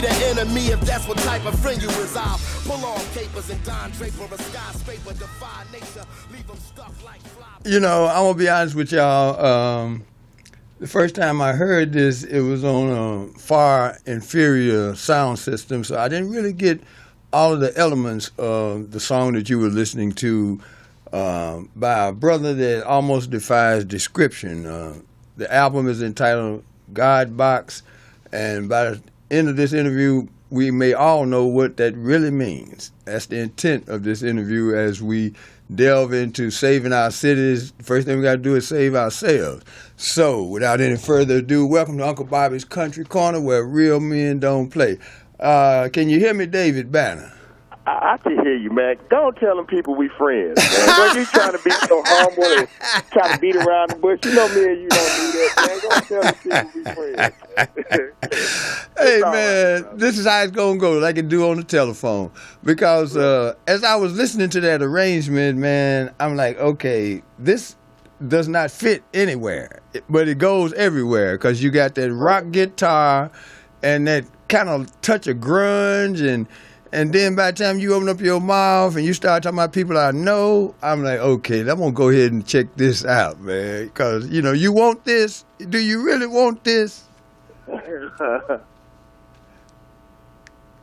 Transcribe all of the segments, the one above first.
the enemy if that's what type of friend you is. I'll pull off capers and Don Draper a skyscraper, defy nature, leave them stuck like fly. You know, I'm gonna be honest with y'all. The first time I heard this, it was on a far inferior sound system, so I didn't really get all of the elements of the song that you were listening to by a brother that almost defies description. The album is entitled God Box, and by the end of this interview, we may all know what that really means. That's the intent of this interview as we delve into saving our cities. The first thing we got to do is save ourselves. So, without any further ado, welcome to Uncle Bobby's Country Corner, where real men don't play. Can you hear me, David Banner? I can hear you, man. Don't tell them people we friends, man. Don't you trying to be so humble and try to beat around the bush. You know me and you don't do that, man. Don't tell them people we friends. Hey, man, right, this is how it's going to go, like I do on the telephone. Because as I was listening to that arrangement, man, I'm like, okay, this does not fit anywhere, but it goes everywhere because you got that rock guitar and that kind of touch of grunge and then by the time you open up your mouth and you start talking about people I know, I'm like, okay, I'm going to go ahead and check this out, man. Because, you know, you want this? Do you really want this?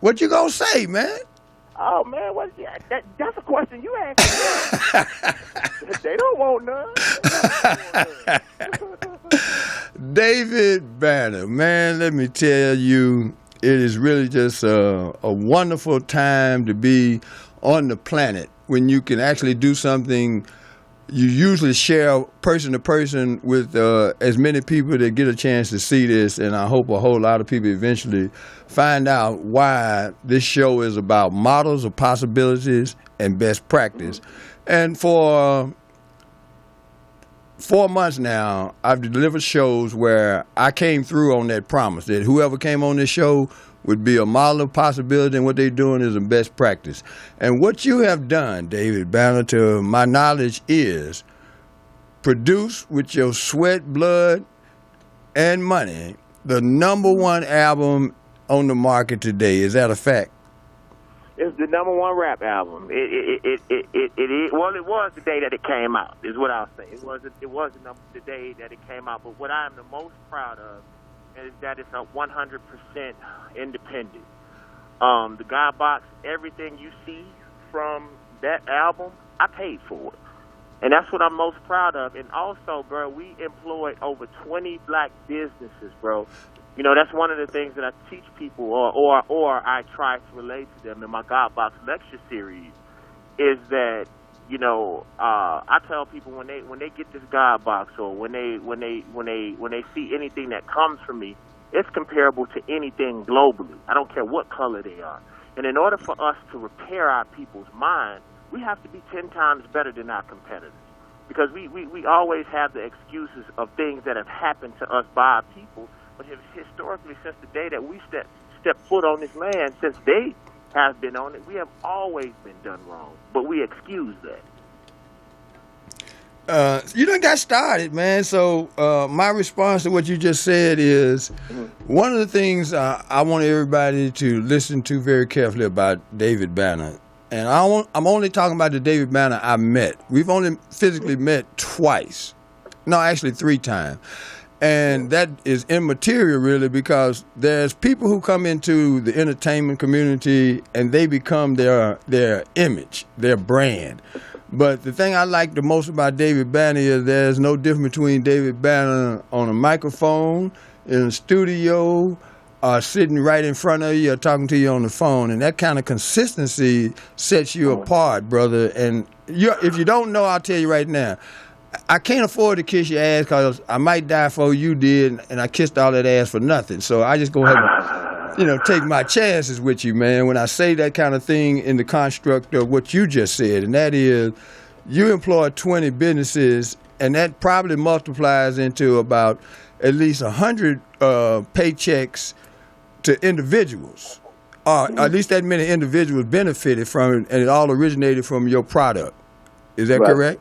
What you going to say, man? Oh, man, that's a question you asked me. They don't want none. David Banner, man, let me tell you, it is really just a wonderful time to be on the planet when you can actually do something you usually share person to person with as many people that get a chance to see this, and I hope a whole lot of people eventually find out why this show is about models of possibilities and best practice. And for 4 months now, I've delivered shows where I came through on that promise that whoever came on this show would be a model of possibility, and what they're doing is a best practice. And what you have done, David Banner, to my knowledge, is produce with your sweat, blood, and money the #1 album on the market today. Is that a fact? It's the #1 rap album. Well, it was the day that it came out, is what I'll say. It was the day that it came out. But what I am the most proud of is that it's a 100% independent. The God Box, everything you see from that album, I paid for it. And that's what I'm most proud of. And also, bro, we employed over 20 black businesses, bro. You know, that's one of the things that I teach people, or I try to relate to them in my God Box lecture series, is that, you know, I tell people when they get this God Box, or when they see anything that comes from me, it's comparable to anything globally. I don't care what color they are. And in order for us to repair our people's mind, we have to be 10 times better than our competitors, because we always have the excuses of things that have happened to us by our people. But historically, since the day that we stepped foot on this land, since they have been on it, we have always been done wrong. But we excuse that. You done got started, man. So my response to what you just said is, one of the things I want everybody to listen to very carefully about David Banner. And I'm only talking about the David Banner I met. We've only physically met twice. No, actually 3 times. And that is immaterial, really, because there's people who come into the entertainment community and they become their image, their brand. But the thing I like the most about David Banner is there's no difference between David Banner on a microphone, in a studio, sitting right in front of you or talking to you on the phone. And that kind of consistency sets you apart, brother. And if you don't know, I'll tell you right now, I can't afford to kiss your ass because I might die before you did, and I kissed all that ass for nothing. So I just go ahead and, take my chances with you, man, when I say that kind of thing in the construct of what you just said, and that is you employ 20 businesses, and that probably multiplies into about at least 100 paychecks to individuals, or at least that many individuals benefited from it, and it all originated from your product. Is that correct?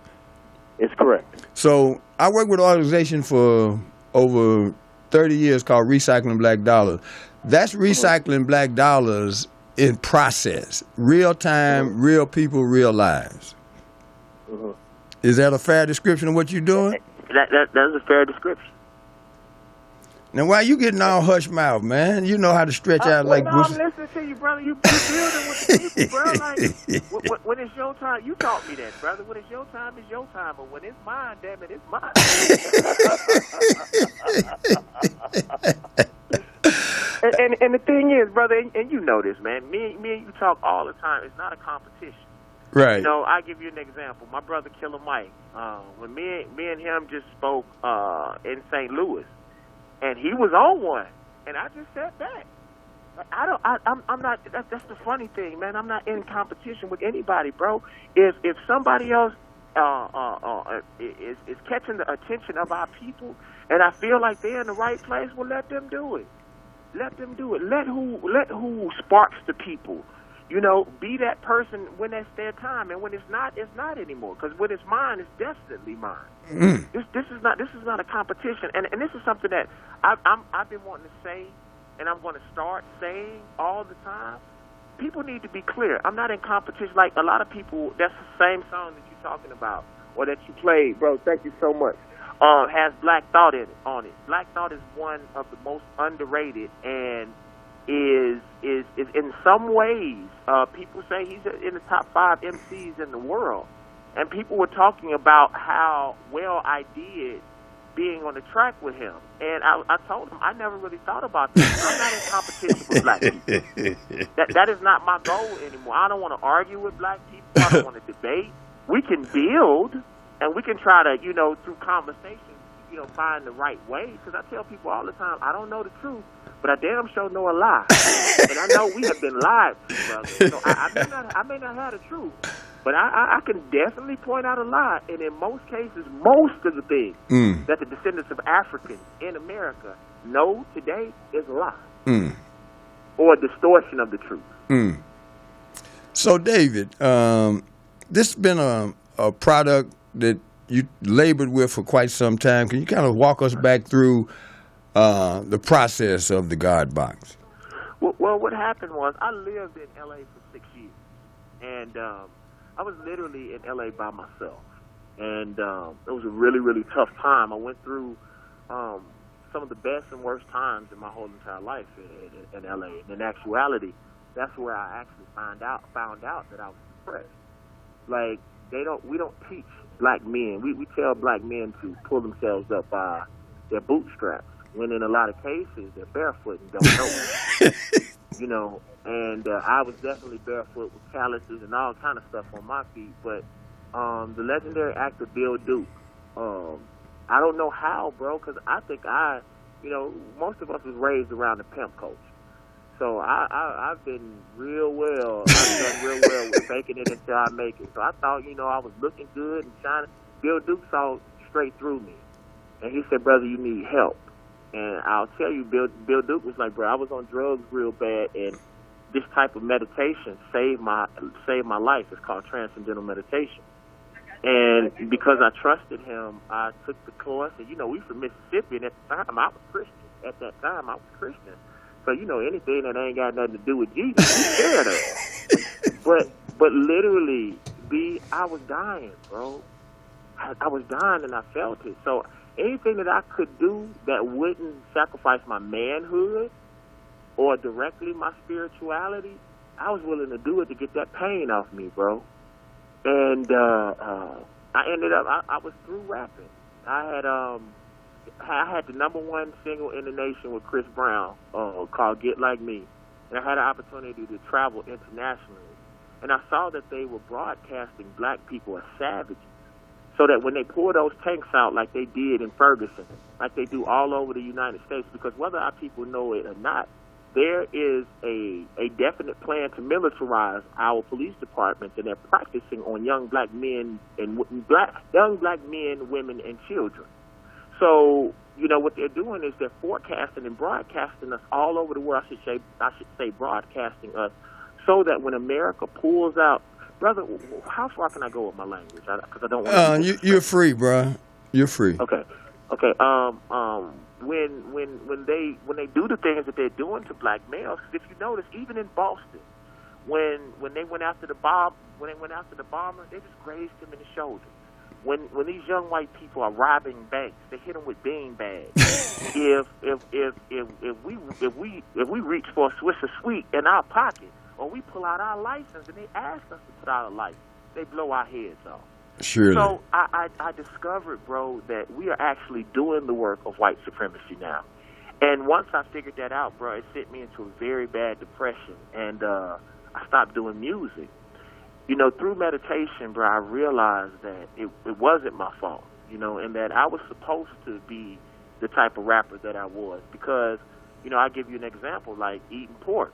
It's correct. So I work with an organization for over 30 years called Recycling Black Dollars. That's recycling black dollars in process, real time, real people, real lives. Is that a fair description of what you're doing? That's a fair description. Now, why you getting all hush mouth, man? You know how to stretch out like no, bushes. I'm listening to you, brother. You building with the people, bro. Like, when it's your time, you taught me that, brother. When it's your time, it's your time. But when it's mine, damn it, it's mine. and the thing is, brother, and you know this, man. Me and you talk all the time. It's not a competition. Right. You know, I give you an example. My brother Killer Mike, when me and him just spoke in St. Louis, and he was on one, and I just sat back. I'm not. That's the funny thing, man. I'm not in competition with anybody, bro. If somebody else is catching the attention of our people, and I feel like they're in the right place, well, let them do it. Let them do it. Let who sparks the people. You know, be that person when that's their time, and when it's not anymore. Because when it's mine, it's definitely mine. This is not a competition, and this is something that I've been wanting to say, and I'm going to start saying all the time. People need to be clear. I'm not in competition. Like a lot of people, that's the same song that you're talking about or that you played, bro. Thank you so much. Has Black Thought on it. Black Thought is one of the most underrated and is in some ways, people say he's in the top 5 MCs in the world. And people were talking about how well I did being on the track with him. And I told him I never really thought about that. I'm not in competition with black people. That is not my goal anymore. I don't want to argue with black people. I don't want to debate. We can build, and we can try to, through conversation, find the right way. Because I tell people all the time, I don't know the truth, but I damn sure know a lie. And I know we have been lied to, brother. So I may not have the truth, but I can definitely point out a lie. And in most cases, most of the things that the descendants of Africans in America know today is a lie or a distortion of the truth. So, David, this has been a product that you labored with for quite some time. Can you kind of walk us back through the process of the God Box? Well, what happened was I lived in L.A. for 6 years, and I was literally in L.A. by myself, and it was a really, really tough time. I went through some of the best and worst times in my whole entire life in L.A. And in actuality, that's where I actually found out that I was depressed. Like we don't teach black men. We tell black men to pull themselves up by their bootstraps, when in a lot of cases they're barefoot and don't know it. And I was definitely barefoot with calluses and all kind of stuff on my feet. But the legendary actor Bill Duke, I don't know how, bro, because I think most of us was raised around the pimp culture. So I've been real well. I've done real well with faking it until I make it. So I thought, I was looking good and shining. Bill Duke saw straight through me, and he said, "Brother, you need help." And I'll tell you, Bill Duke was like, "Bro, I was on drugs real bad, and this type of meditation saved my life. It's called transcendental meditation." And because I trusted him, I took the course. And we from Mississippi, and at the time I was Christian. At that time I was Christian. So anything that ain't got nothing to do with Jesus, I'm scared of. But literally, I was dying, bro. I was dying, and I felt it. So anything that I could do that wouldn't sacrifice my manhood or directly my spirituality, I was willing to do it to get that pain off me, bro. And I ended up, I was through rapping. I had the #1 single in the nation with Chris Brown called Get Like Me. And I had an opportunity to travel internationally. And I saw that they were broadcasting black people as savages. So that when they pour those tanks out like they did in Ferguson, like they do all over the United States, because whether our people know it or not, there is a definite plan to militarize our police departments, and they're practicing on young black men and young black men, women, and children. So, what they're doing is they're forecasting and broadcasting us all over the world. I should say broadcasting us, so that when America pulls out, brother, how far can I go with my language? Because I don't want to. You're free, bro. You're free. Okay. when they do the things that they're doing to black males, 'cause if you notice, even in Boston, when they went after the bomber, they just grazed him in the shoulder. When these young white people are robbing banks, they hit them with bean bags. if we reach for a Swiss or Sweet in our pocket, or we pull out our license and they ask us to put out a license, they blow our heads off. Surely. So I discovered, bro, that we are actually doing the work of white supremacy now. And once I figured that out, bro, it sent me into a very bad depression, and I stopped doing music. You know, through meditation, bro, I realized that it wasn't my fault, you know, and that I was supposed to be the type of rapper that I was. Because, you know, I'll give you an example, like eating pork.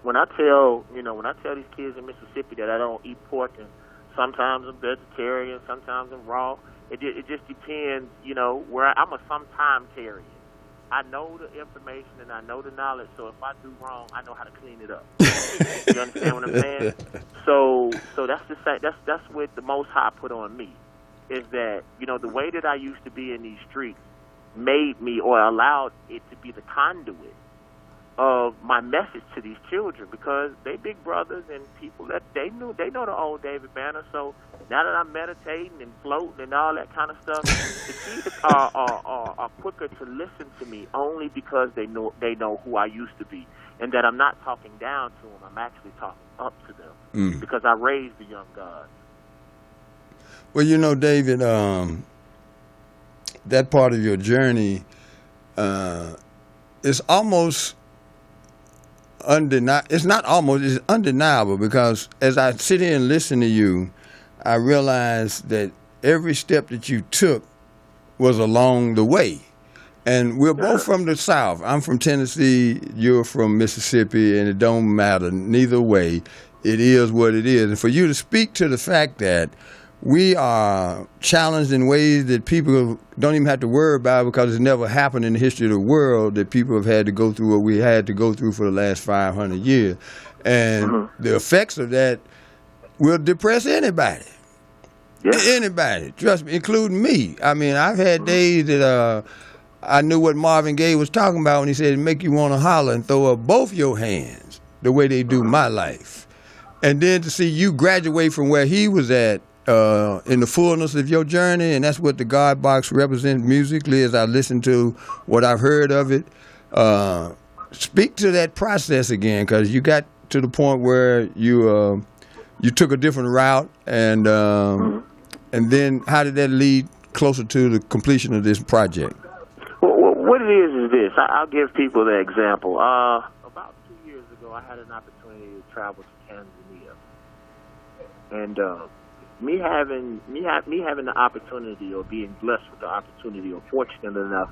When I tell these kids in Mississippi that I don't eat pork, and sometimes I'm vegetarian, sometimes I'm raw, it just depends, you know, where I'm a sometime-tarian. I know the information and I know the knowledge, so if I do wrong, I know how to clean it up. You understand what I'm saying? So that's what the Most High put on me, is that, you know, the way that I used to be in these streets made me, or allowed it to be the conduit of my message to these children, because they big brothers and people that they know the old David Banner. So now that I'm meditating and floating and all that kind of stuff, the kids are quicker to listen to me only because they know who I used to be, and that I'm not talking down to them. I'm actually talking up to them because I raised the young gods. Well, you know, David, that part of your journey is almost undeniable. It's not almost, it's undeniable, because as I sit here and listen to you, I realize that every step that you took was along the way. And we're both from the South. I'm from Tennessee, you're from Mississippi, and it don't matter. Neither way, it is what it is. And for you to speak to the fact that we are challenged in ways that people don't even have to worry about, because it's never happened in the history of the world that people have had to go through what we had to go through for the last 500 years. And the effects of that will depress anybody. Yeah. Anybody, trust me, including me. I mean, I've had days that I knew what Marvin Gaye was talking about when he said, make you want to holler and throw up both your hands the way they do my life. And then to see you graduate from where he was at, in the fullness of your journey, and that's what the God Box represents musically, as I listen to what I've heard of it. Speak to that process again, because you got to the point where you took a different route, and then how did that lead closer to the completion of this project? Well, what it is this. I'll give people the example. About 2 years ago, I had an opportunity to travel to Tanzania, and me having the opportunity, or being blessed with the opportunity, or fortunate enough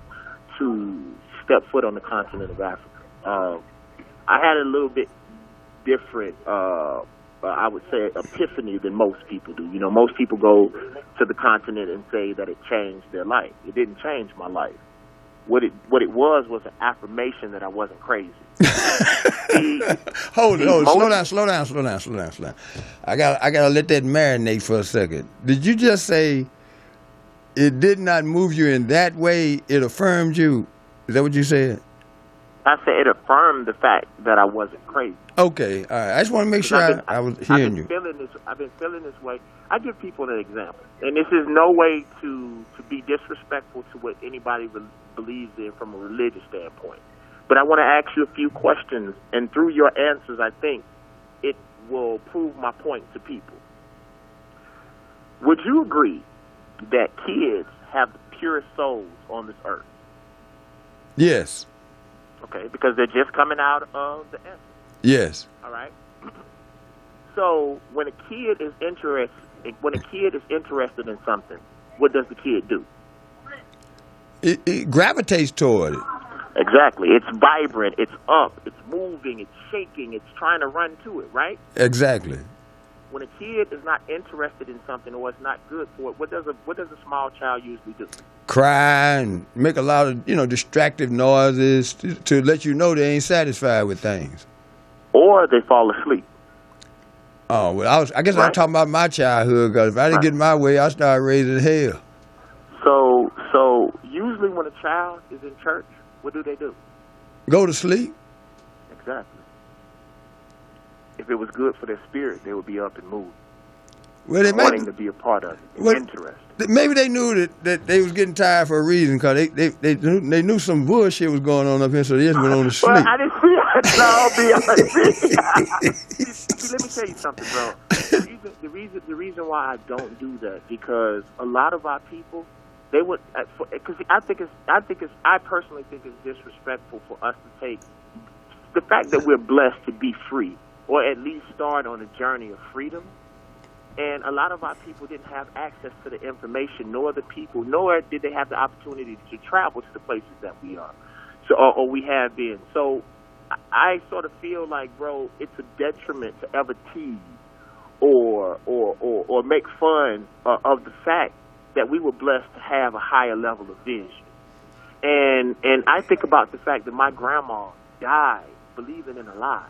to step foot on the continent of Africa, I had a little bit different, I would say, epiphany than most people do. You know, most people go to the continent and say that it changed their life. It didn't change my life. What it was an affirmation that I wasn't crazy. Hold on, slow down. I gotta let that marinate for a second. Did you just say it did not move you in that way? It affirmed you. Is that what you said? I said it affirmed the fact that I wasn't crazy. Okay, all right. I just want to make sure I was hearing you. I've been feeling this way. I give people an example, and this is no way to be disrespectful to what anybody believes in from a religious standpoint. But I want to ask you a few questions, and through your answers, I think it will prove my point to people. Would you agree that kids have the purest souls on this earth? Yes. Okay, because they're just coming out of the essence. Yes. All right. So when a kid is interested in something, what does the kid do? It gravitates toward it. Exactly. It's vibrant. It's up. It's moving. It's shaking. It's trying to run to it, right? Exactly. When a kid is not interested in something, or it's not good for it, what does a small child usually do? Cry and make a lot of distractive noises to let you know they ain't satisfied with things. Or they fall asleep. Oh well, I guess I'm talking about my childhood, because if I didn't get my way, I started raising hell. So usually when a child is in church, what do? Go to sleep. Exactly. If it was good for their spirit, they would be up and moving, Well, they wanting to be a part of it. Well, Interesting. maybe they knew that they was getting tired for a reason, because they knew some bullshit was going on up here, so they just went on to sleep. Well, I didn't see it. No, I'll be honest. See, let me tell you something, bro. The reason why I don't do that, because a lot of our people, they would, because I personally think it's disrespectful for us to take the fact that we're blessed to be free, or at least start on a journey of freedom. And a lot of our people didn't have access to the information, nor did they have the opportunity to travel to the places that we are, or we have been. So I sort of feel like, bro, it's a detriment to ever tease or make fun of the fact that we were blessed to have a higher level of vision. And I think about the fact that my grandma died believing in a lie.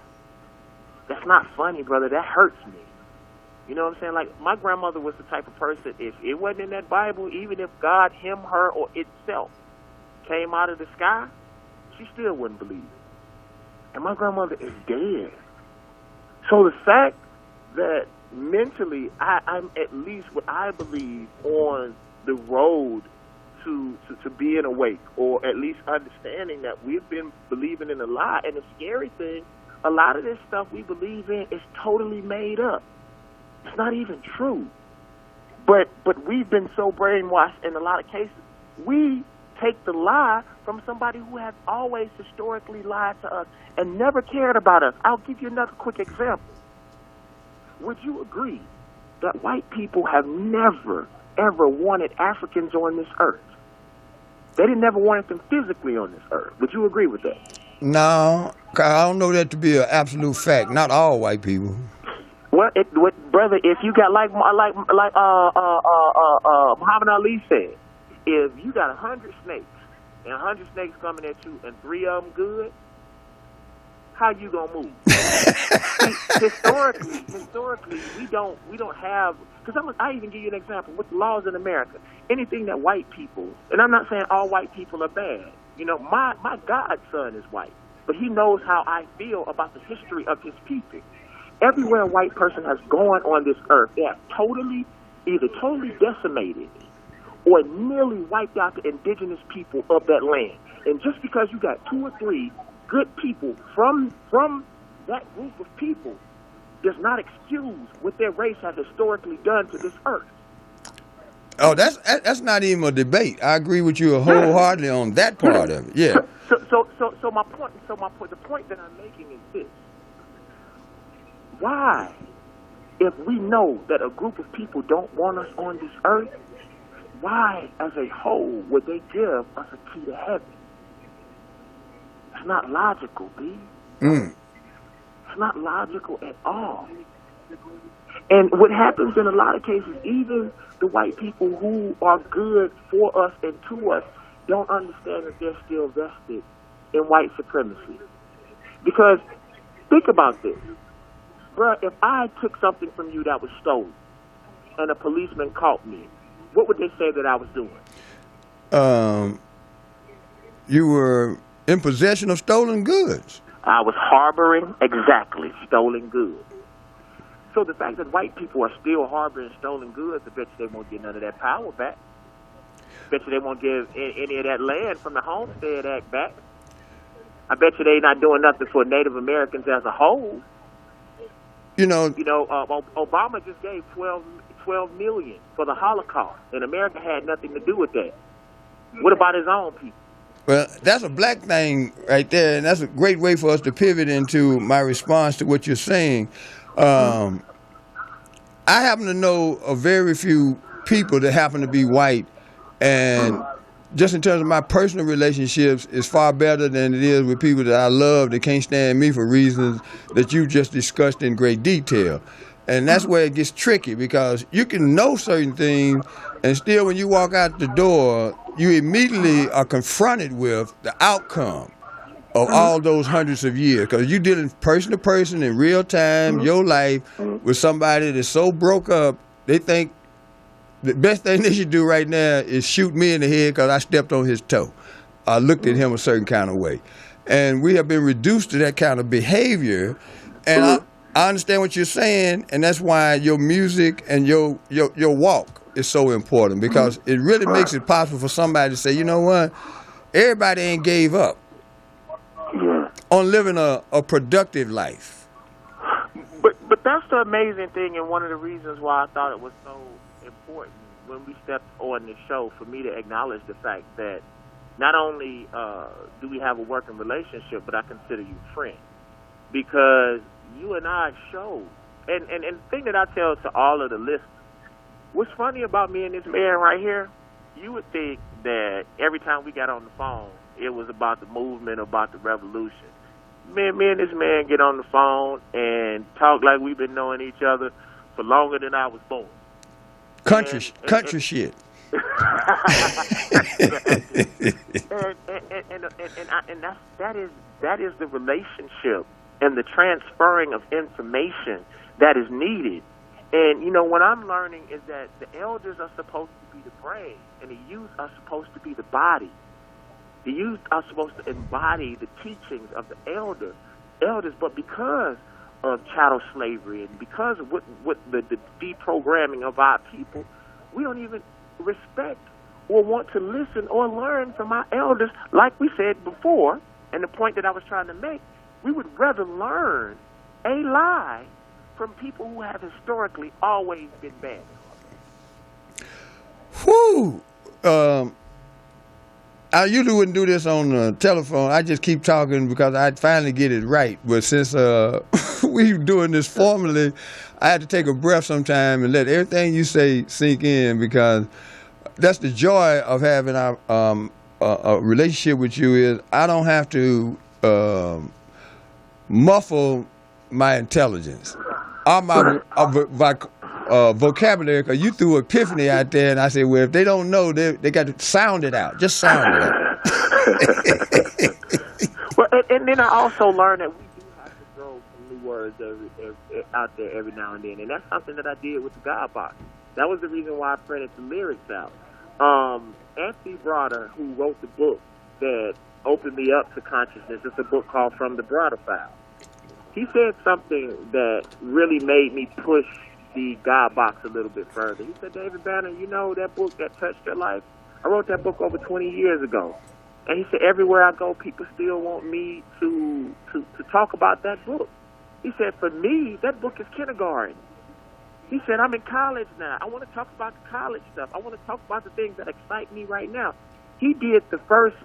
That's not funny, brother. That hurts me. You know what I'm saying? Like, my grandmother was the type of person, if it wasn't in that Bible, even if God, him, her, or itself came out of the sky, she still wouldn't believe it. And my grandmother is dead. So the fact that mentally I'm at least what I believe on the road to being awake, or at least understanding that we've been believing in a lie. And the scary thing, a lot of this stuff we believe in is totally made up. It's not even true. But we've been so brainwashed in a lot of cases. We take the lie from somebody who has always historically lied to us and never cared about us. I'll give you another quick example. Would you agree that white people have never, ever wanted Africans on this earth? They didn't never wanted them physically on this earth. Would you agree with that? No, I don't know that to be an absolute fact. Not all white people. Brother, if you got like Muhammad Ali said, if you got 100 snakes and 100 snakes coming at you and 3 of them good, how you gonna move? historically, we don't have. Because I even give you an example with the laws in America. Anything that white people, and I'm not saying all white people are bad. You know, my godson is white, but he knows how I feel about the history of his people. Everywhere a white person has gone on this earth, they have either totally decimated or nearly wiped out the indigenous people of that land. And just because you got 2 or 3 good people from that group of people does not excuse what their race has historically done to this earth. Oh, that's not even a debate. I agree with you wholeheartedly on that part of it. Yeah. So my point. The point that I'm making is this: why, if we know that a group of people don't want us on this earth, why, as a whole, would they give us a key to heaven? It's not logical, B. It's not logical at all. And what happens in a lot of cases, even the white people who are good for us and to us don't understand that they're still vested in white supremacy. Because think about this. Bruh, if I took something from you that was stolen and a policeman caught me, what would they say that I was doing? You were in possession of stolen goods. I was harboring, exactly, stolen goods. So the fact that white people are still harboring stolen goods, I bet you they won't get none of that power back. I bet you they won't give any of that land from the Homestead Act back. I bet you they're not doing nothing for Native Americans as a whole. Obama just gave $12 million for the Holocaust, and America had nothing to do with that. What about his own people? Well, that's a black thing right there, and that's a great way for us to pivot into my response to what you're saying. I happen to know a very few people that happen to be white, and just in terms of my personal relationships, it's far better than it is with people that I love that can't stand me for reasons that you just discussed in great detail. And that's where it gets tricky, because you can know certain things, and still when you walk out the door, you immediately are confronted with the outcome of all those hundreds of years, because you're dealing person to person in real time, your life, with somebody that's so broke up, they think the best thing they should do right now is shoot me in the head because I stepped on his toe. looked at him a certain kind of way. And we have been reduced to that kind of behavior. And I understand what you're saying, and that's why your music and your walk is so important, because it really makes it possible for somebody to say, you know what, everybody ain't gave up on living a productive life. But that's the amazing thing, and one of the reasons why I thought it was so important when we stepped on the show, for me to acknowledge the fact that not only do we have a working relationship, but I consider you a friend, because you and I showed, and the thing that I tell to all of the listeners, what's funny about me and this man right here, you would think that every time we got on the phone, it was about the movement, about the revolution. Me and this man get on the phone and talk like we've been knowing each other for longer than I was born. Country shit. and that is the relationship and the transferring of information that is needed. And, you know, what I'm learning is that the elders are supposed to be the brain, and the youth are supposed to be the body. The youth are supposed to embody the teachings of the elders, but because of chattel slavery and because of what the deprogramming of our people, we don't even respect or want to listen or learn from our elders. Like we said before, and the point that I was trying to make, we would rather learn a lie from people who have historically always been bad. Whew. I usually wouldn't do this on the telephone. I just keep talking because I'd finally get it right. But since we're doing this formally, I had to take a breath sometime and let everything you say sink in, because that's the joy of having a relationship with you, is I don't have to muffle my intelligence or my vocabulary, because you threw epiphany out there, and I said, well, if they don't know, they got to sound it out. Just sound it out. Well, and then I also learned that we do have to throw some new words out there every now and then, and that's something that I did with the God Box. That was the reason why I printed the lyrics out. Anthony Broder, who wrote the book that opened me up to consciousness, it's a book called From the Broder File. He said something that really made me push the God Box a little bit further. He said, David Banner, you know that book that touched your life? I wrote that book over 20 years ago. And he said, everywhere I go, people still want me to talk about that book. He said, for me, that book is kindergarten. He said, I'm in college now. I want to talk about the college stuff. I want to talk about the things that excite me right now. He did the first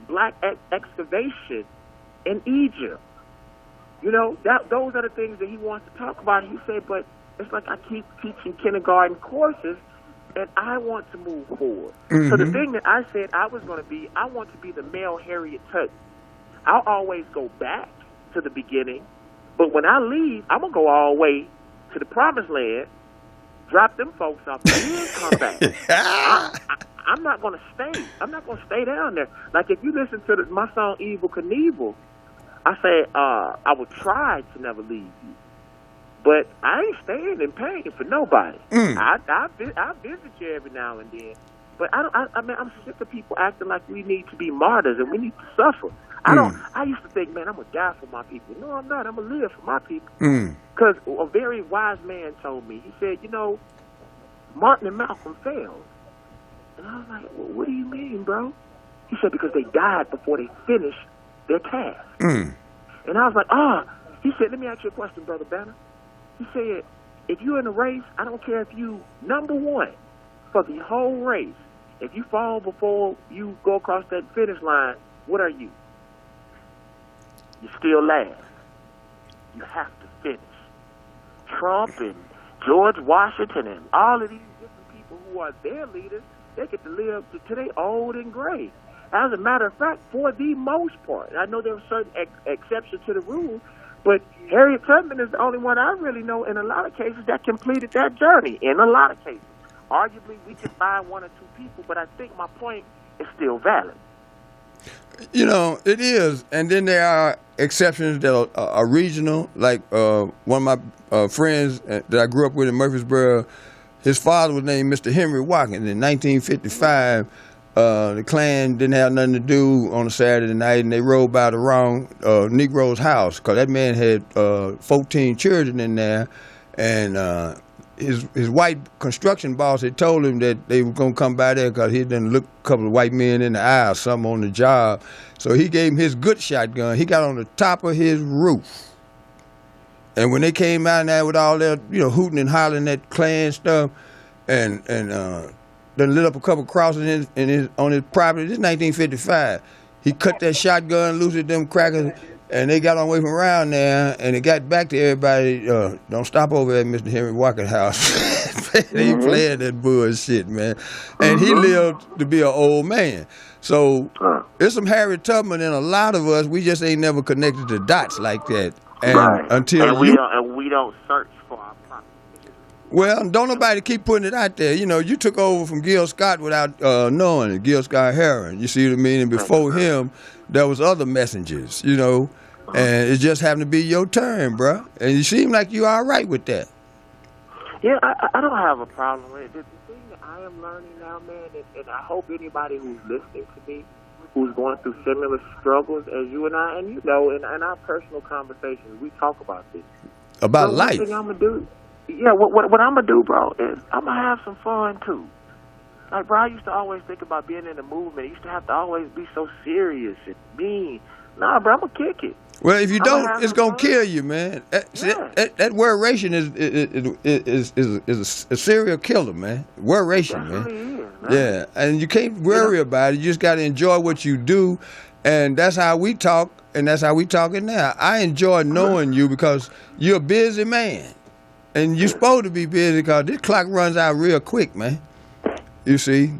black excavation in Egypt. You know, those are the things that he wants to talk about. He said, but it's like I keep teaching kindergarten courses, and I want to move forward. Mm-hmm. So the thing that I said I was going to be, I want to be the male Harriet Tubman. I'll always go back to the beginning, but when I leave, I'm going to go all the way to the promised land, drop them folks off, and then come back. I'm not going to stay. I'm not going to stay down there. Like if you listen to my song Evil Knievel, I say, I will try to never leave you, but I ain't staying in pain for nobody. I visit you every now and then, but I mean, I'm sick of people acting like we need to be martyrs and we need to suffer. I used to think, man, I'm gonna die for my people. No, I'm not. I'm gonna live for my people. Because a very wise man told me. He said, you know, Martin and Malcolm failed, and I was like, well, what do you mean, bro? He said, because they died before they finished their task. And I was like, he said, let me ask you a question, Brother Banner. He said, if you're in a race, I don't care if you number one for the whole race. If you fall before you go across that finish line, what are you? You're still last. You have to finish. Trump and George Washington and all of these different people who are their leaders, they get to live till they old and gray. As a matter of fact, for the most part, I know there are certain exceptions to the rule, but Harriet Tubman is the only one I really know in a lot of cases that completed that journey. In a lot of cases. Arguably, we can find one or two people, but I think my point is still valid. You know, it is. And then there are exceptions that are regional. Like one of my friends that I grew up with in Murfreesboro, his father was named Mr. Henry Watkins. In 1955, The Klan didn't have nothing to do on a Saturday night, and they rode by the wrong Negro's house because that man had 14 children in there, and his white construction boss had told him that they were going to come by there because he done looked a couple of white men in the eye or something on the job. So he gave him his good shotgun. He got on the top of his roof. And when they came out there with all that, hooting and hollering that Klan stuff, and then lit up a couple crosses on his property. This is 1955. He cut that shotgun loose at them crackers, and they got away from around there, and it got back to everybody. Don't stop over at Mr. Henry Walker's house. They playing that bullshit, man. And he lived to be an old man. So there's some Harriet Tubman in a lot of us. We just ain't never connected the dots like that. And until we don't search for our property. Well, don't nobody keep putting it out there. You took over from Gil Scott without knowing it, Gil Scott Heron. You see what I mean? And before him, there was other messengers, and it just happened to be your turn, bro. And you seem like you all right with that. Yeah, I don't have a problem with it. The thing that I am learning now, man, and I hope anybody who's listening to me, who's going through similar struggles as you and I, and in our personal conversations, we talk about this. About life. One thing I'm going to do, what I'm going to do, bro, is I'm going to have some fun, too. Like, bro, I used to always think about being in the movement. I used to have to always be so serious and mean. Nah, bro, I'm going to kick it. Well, if you don't, it's going to kill you, man. That worration is a serial killer, man. Worration, man. Yeah, and you can't worry about it. You just got to enjoy what you do, and that's how we talk, and that's how we talking now. I enjoy knowing you because you're a busy man, and you're supposed to be busy because this clock runs out real quick, man. You see?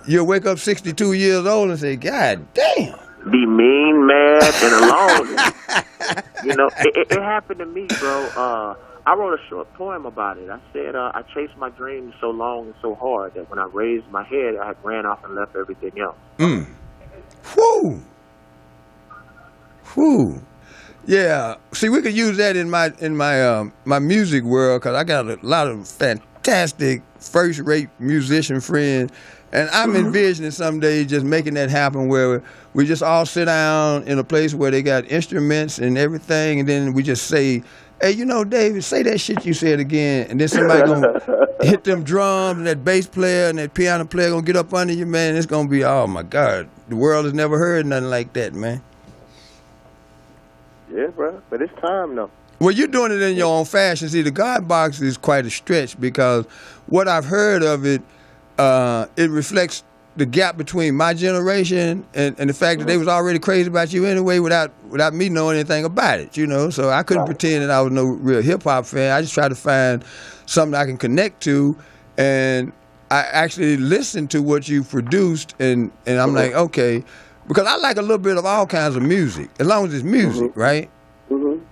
You'll wake up 62 years old and say, God damn. Be mean, mad, and alone. It happened to me, bro. I wrote a short poem about it. I said, I chased my dreams so long and so hard that when I raised my head, I ran off and left everything else. Whew. Whew. Yeah. See, we could use that in my music world because I got a lot of fantastic first-rate musician friends. And I'm envisioning someday just making that happen where we just all sit down in a place where they got instruments and everything, and then we just say, hey, David, say that shit you said again, and then somebody gonna hit them drums, and that bass player and that piano player gonna get up under you, man. It's gonna be, oh my God, the world has never heard nothing like that, man. Yeah, bro, but it's time though. Well, you're doing it in your own fashion. See, the God Box is quite a stretch because what I've heard of it, it reflects the gap between my generation and the fact that they was already crazy about you anyway without me knowing anything about it, So I couldn't pretend that I was no real hip-hop fan. I just tried to find something I can connect to, and I actually listened to what you produced, and I'm like, okay, because I like a little bit of all kinds of music, as long as it's music, right?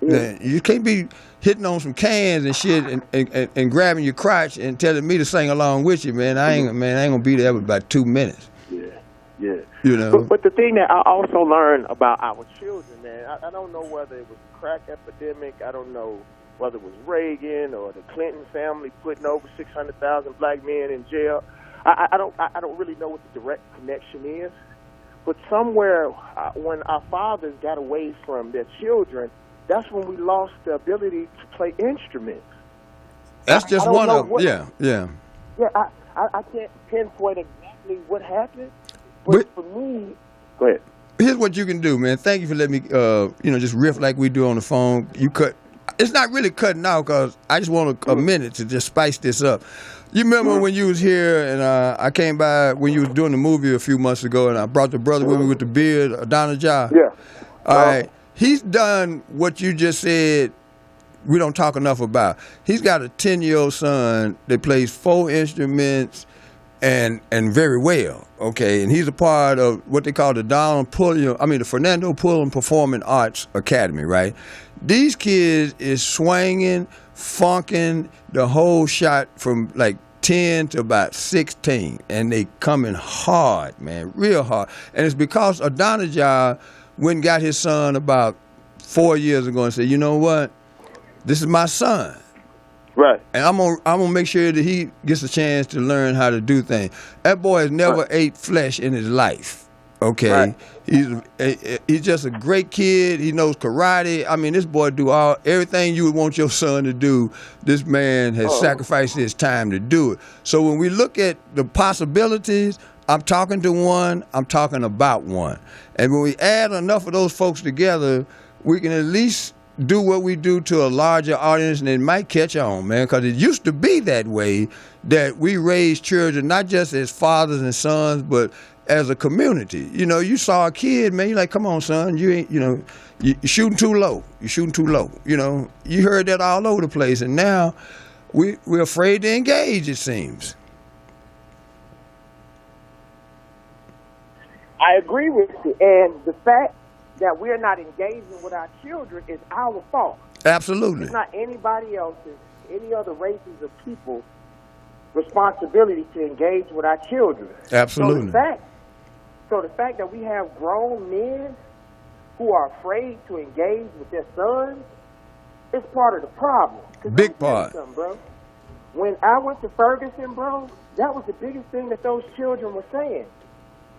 Yeah. You can't be hitting on some cans and shit and grabbing your crotch and telling me to sing along with you, man. I ain't gonna be there with about 2 minutes. Yeah. But the thing that I also learned about our children, man, I don't know whether it was a crack epidemic. I don't know whether it was Reagan or the Clinton family putting over 600,000 black men in jail. I don't really know what the direct connection is. But somewhere when our fathers got away from their children, that's when we lost the ability to play instruments. That's just one of them. Yeah. Yeah, I can't pinpoint exactly what happened, but for me, go ahead. Here's what you can do, man. Thank you for letting me, just riff like we do on the phone. It's not really cutting out because I just want a minute to just spice this up. You remember when you was here and I came by when you was doing the movie a few months ago and I brought the brother with me with the beard, Adonijah? Yeah. All right. He's done what you just said we don't talk enough about. He's got a 10-year-old son that plays 4 instruments and very well, okay? And he's a part of what they call the Fernando Pullen Performing Arts Academy, right? These kids is swinging, funking the whole shot from like 10 to about 16, and they coming hard, man, real hard. And it's because Adonijah went and got his son about 4 years ago and said, you know what? This is my son. Right. And I'm gonna make sure that he gets a chance to learn how to do things. That boy has never ate flesh in his life. Okay, Right. He's just a great kid. He knows karate. I mean, this boy do everything you would want your son to do. This man has sacrificed his time to do it. So when we look at the possibilities, I'm talking to one. I'm talking about one. And when we add enough of those folks together, we can at least do what we do to a larger audience, and it might catch on, man, because it used to be that way, that we raised children not just as fathers and sons, but as a community. You know, you saw a kid, man, you're like, come on, son, you ain't, you know, you're shooting too low. You're shooting too low. You know, you heard that all over the place, and now we're afraid to engage, it seems. I agree with you, and the fact that we're not engaging with our children is our fault. Absolutely. It's not anybody else's, any other races of people responsibility to engage with our children. Absolutely. So the fact that we have grown men who are afraid to engage with their sons is part of the problem. Big part. Bro. When I went to Ferguson, bro, that was the biggest thing that those children were saying.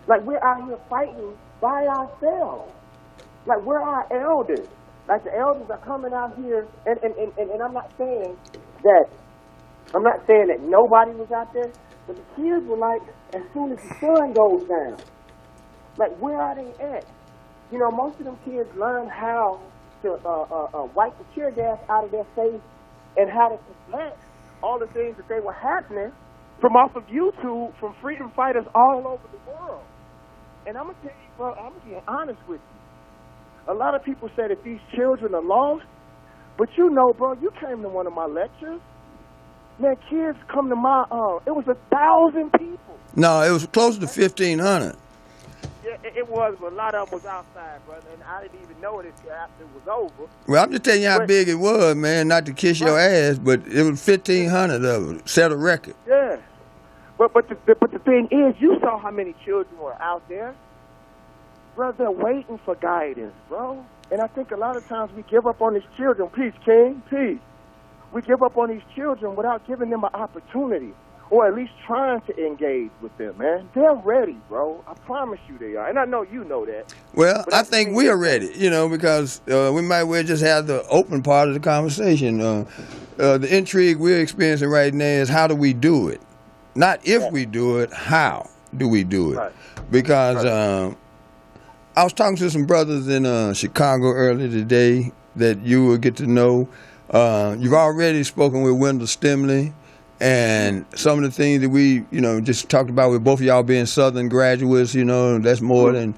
Like, we're out here fighting by ourselves. Like, we're our elders. Like, the elders are coming out here, and I'm not saying that nobody was out there, but the kids were like, as soon as the sun goes down, like, where are they at? You know, most of them kids learn how to wipe the tear gas out of their face and how to prevent all the things that they were happening from off of YouTube from freedom fighters all over the world. And I'm going to tell you, bro, I'm going to be honest with you. A lot of people say that these children are lost, but you know, bro, you came to one of my lectures. Man, kids come to my, it was 1,000 people. No, it was close to 1,500. Yeah, it was, but a lot of them was outside, brother, and I didn't even know it until after it was over. Well, I'm just telling you how big it was, man, not to kiss your ass, but it was 1,500 of them, set a record. Yeah. But the thing is, you saw how many children were out there. Bro, they're waiting for guidance, bro. And I think a lot of times we give up on these children. Peace, King, peace. We give up on these children without giving them an opportunity, or at least trying to engage with them, man. They're ready, bro. I promise you they are. And I know you know that. Well, I think we are ready, you know, because we might well just have the open part of the conversation. The intrigue we're experiencing right now is how do we do it? Not if we do it, how do we do it? Right. Because I was talking to some brothers in Chicago earlier today that you will get to know. You've already spoken with Wendell Stimley, and some of the things that we, you know, just talked about with both of y'all being Southern graduates, you know, that's more than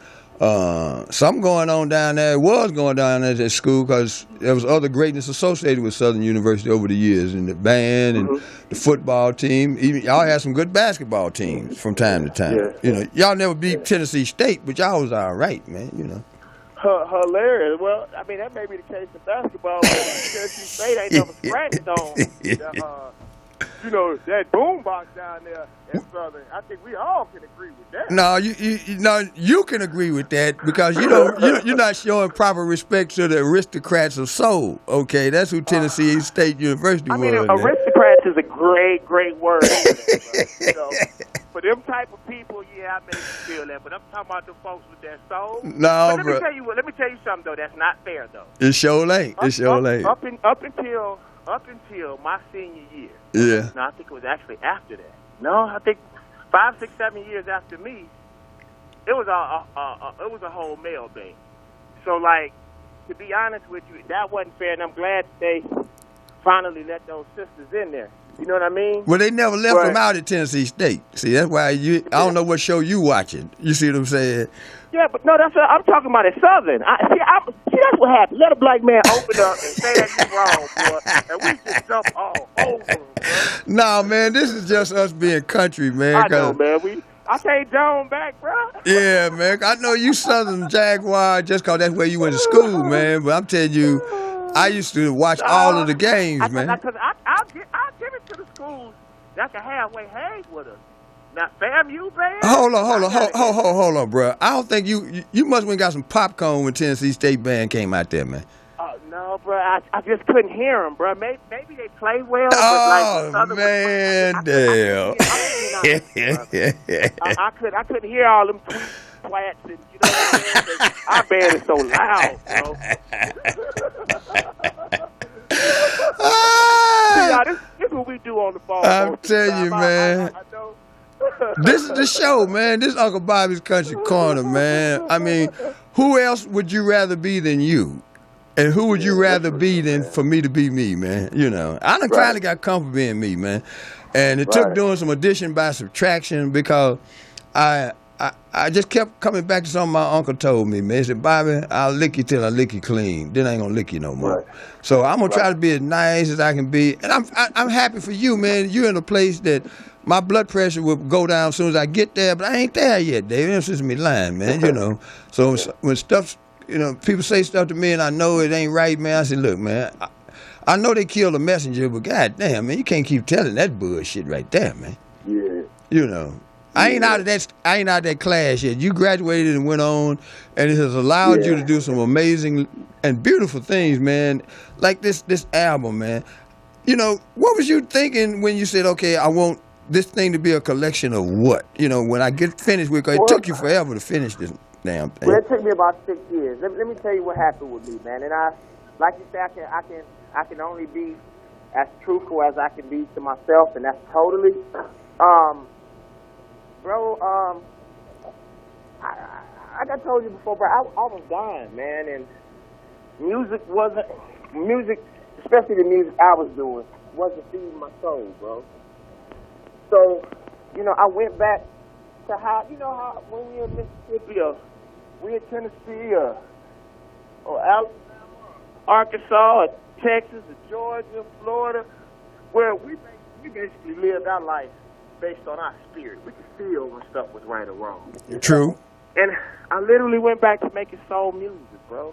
something going on down there. It was going down there at school because there was other greatness associated with Southern University over the years, and the band and the football team. Even y'all had some good basketball teams from time to time. Yeah. You know, y'all never beat Tennessee State, but y'all was all right, man. You know. Hilarious. Well, I mean, that may be the case in basketball, but Tennessee State ain't never scratched on you know, that boombox down there. That's Southern. I think we all can agree with that. No, you can agree with that because you don't. You're not showing proper respect to the aristocrats of soul. Okay, that's who Tennessee State University was. I mean, aristocrats is a great word. You know, for them type of people, yeah, I may feel that. But I'm talking about the folks with their soul. No, but let me tell you something though. That's not fair though. It sure ain't. Up until my senior year. Yeah. No, I think it was actually after that. No, I think 5, 6, 7 years after me, it was a whole male thing. So, like, to be honest with you, that wasn't fair, and I'm glad that they finally let those sisters in there. You know what I mean? Well, they never left them out at Tennessee State. See, that's why I don't know what show you watching. You see what I'm saying? Yeah, but no, that's what I'm talking about at Southern. See, that's what happened. Let a black man open up and say that you're wrong, boy, and we just jump all over him, bro. No, man, this is just us being country, man. I know, man. I can't Joan back, bro. Yeah, man. I know you Southern Jaguar just because that's where you went to school, man. But I'm telling you, I used to watch all of the games, man. Because I'll give it to the schools that can halfway hang with us. Now, FAMU, man. Hold on, bro. I don't think you must have got some popcorn when Tennessee State band came out there, man. No, know, bro. I just couldn't hear them, bro. Maybe they play well, but Oh, man, damn. I couldn't hear all them twats, and you know what I'm saying? Our band is so loud, bro. This is what we do on the phone. I'm telling you, man. I know. This is the show, man. This is Uncle Bobby's Country Corner, man. I mean, who else would you rather be than you? And who would you rather be than for me to be me, man? You know, I done finally got comfortable being me, man. And it took doing some addition by subtraction because I just kept coming back to something my uncle told me, man. He said, Bobby, I'll lick you till I lick you clean. Then I ain't gonna lick you no more. Right. So I'm gonna try to be as nice as I can be. And I'm happy for you, man. You're in a place that my blood pressure will go down as soon as I get there, but I ain't there yet, David. It's just me lying, man, you know. So when stuff, you know, people say stuff to me and I know it ain't right, man, I say, look, man, I know they killed a messenger, but god damn, man, you can't keep telling that bullshit right there, man. Yeah. You know. I ain't out of that class yet. You graduated and went on, and it has allowed you to do some amazing and beautiful things, man. Like this album, man. You know, what was you thinking when you said, okay, I want this thing to be a collection of what? You know, when I get finished with it, took you forever to finish this damn thing. Well, it took me about 6 years. Let me tell you what happened with me, man. And like you said, I can only be as truthful as I can be to myself, and that's totally. Bro, like I told you before, bro, I was dying, man, and music, especially the music I was doing, wasn't feeding my soul, bro. So, you know, I went back to how when we're in Mississippi or we're in Tennessee or Alabama, Arkansas, or Texas, or Georgia, Florida, where we basically lived our life based on our spirit. We could feel when stuff was right or wrong. True. And I literally went back to making soul music, bro.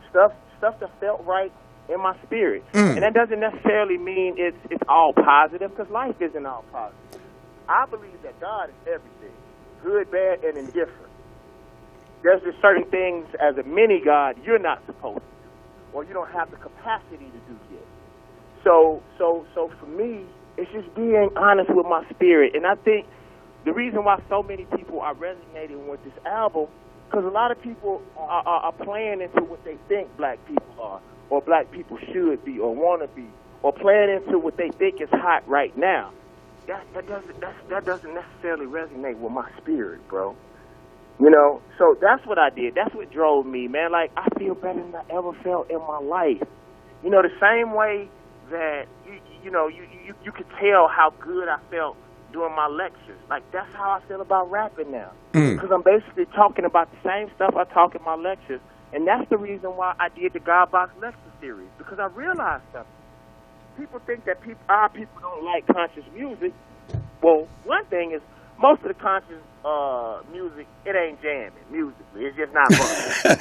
Stuff that felt right in my spirit. And that doesn't necessarily mean it's all positive, because life isn't all positive. I believe that God is everything, good, bad, and indifferent. There's just certain things as a mini God you're not supposed to do, or you don't have the capacity to do yet. So for me, it's just being honest with my spirit. And I think the reason why so many people are resonating with this album, because a lot of people are playing into what they think black people are, or black people should be, or want to be, or playing into what they think is hot right now. That doesn't necessarily resonate with my spirit, bro. You know, so that's what I did. That's what drove me, man. Like, I feel better than I ever felt in my life. You know, the same way that you could tell how good I felt during my lectures. Like, that's how I feel about rapping now. Because I'm basically talking about the same stuff I talk in my lectures. And that's the reason why I did the God Box lecture series. Because I realized something. People think that our people don't like conscious music. Well, one thing is, most of the conscious music, it ain't jamming musically. It's just not fun.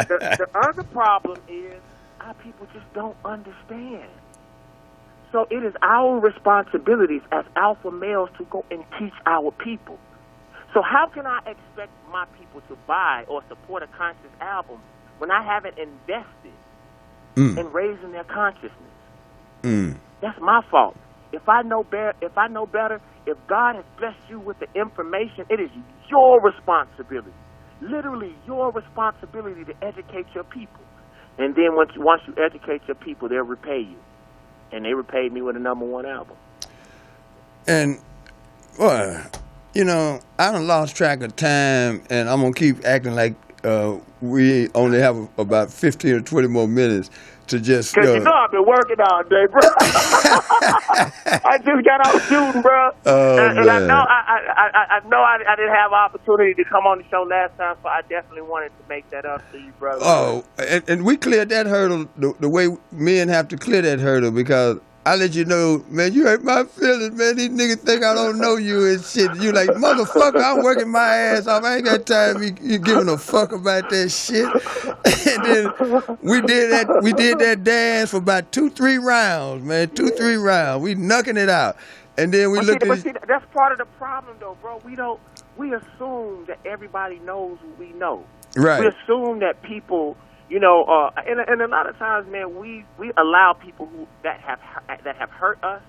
The other problem is, our people just don't understand. So it is our responsibilities as alpha males to go and teach our people. So how can I expect my people to buy or support a conscious album when I haven't invested in raising their consciousness? That's my fault. If I know better, if God has blessed you with the information, it is your responsibility, literally your responsibility to educate your people. And then once you educate your people, they'll repay you. And they repaid me with a #1 album. And, well, you know, I done lost track of time, and I'm going to keep acting like we only have about 15 or 20 more minutes to just... Because you know I've been working all day, bro. I just got out shooting, bro. And I know I didn't have opportunity to come on the show last time, so I definitely wanted to make that up to you, brother. Oh, and we cleared that hurdle the way men have to clear that hurdle, because I let you know, man, you hurt my feelings, man. These niggas think I don't know you and shit. You like, motherfucker, I'm working my ass off. I ain't got time you giving a fuck about that shit. And then we did that dance for about 2-3 rounds, man. 2-3 rounds. We knucking it out. And then we looked at it. That's part of the problem, though, bro. We assume that everybody knows what we know. Right. We assume that people, And a lot of times, man, we allow people that have hurt us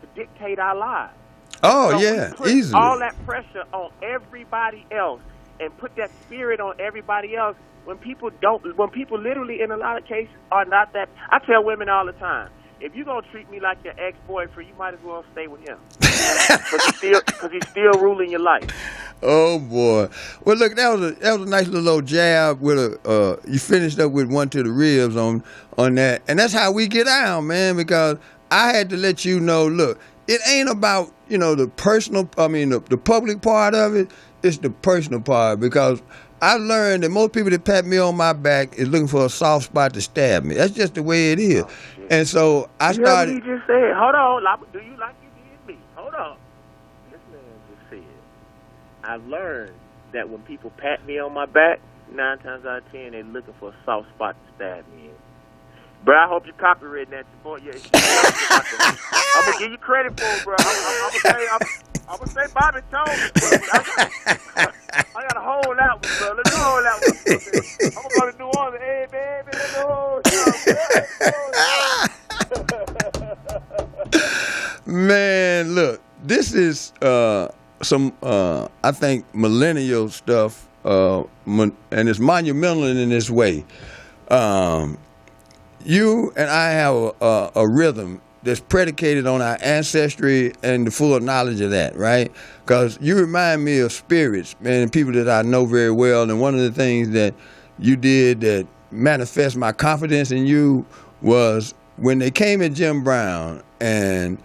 to dictate our lives. Oh, So yeah, we put easily. all that pressure on everybody else and put that spirit on everybody else when people literally in a lot of cases are not that. I tell women all the time, if you're going to treat me like your ex-boyfriend, you might as well stay with him. Because he's still ruling your life. Oh boy! Well, look, that was a nice little jab with you finished up with one to the ribs on that, and that's how we get down, man. Because I had to let you know, look, it ain't about the personal. I mean, the public part of it. It's the personal part, because I learned that most people that pat me on my back is looking for a soft spot to stab me. That's just the way it is. And so I started. You heard what he just said. Hold on, do you like you did me? Hold on. This man just said, I've learned that when people pat me on my back, 9 times out of 10, they're looking for a soft spot to stab me in. Bro, I hope you copyrighted that. Boy, yeah, I'm going to give you credit for it, bro. I'm going to say Bobby told me, bro. I got to hold that one, bro. Let me hold that one. I'm going to go to New Orleans. Hey, baby, let me hold you. Man, look, this is some, I think, millennial stuff, and it's monumental in this way. You and I have a rhythm that's predicated on our ancestry and the full knowledge of that, right? Because you remind me of spirits, man, people that I know very well. And one of the things that you did that manifest my confidence in you was when they came at Jim Brown, and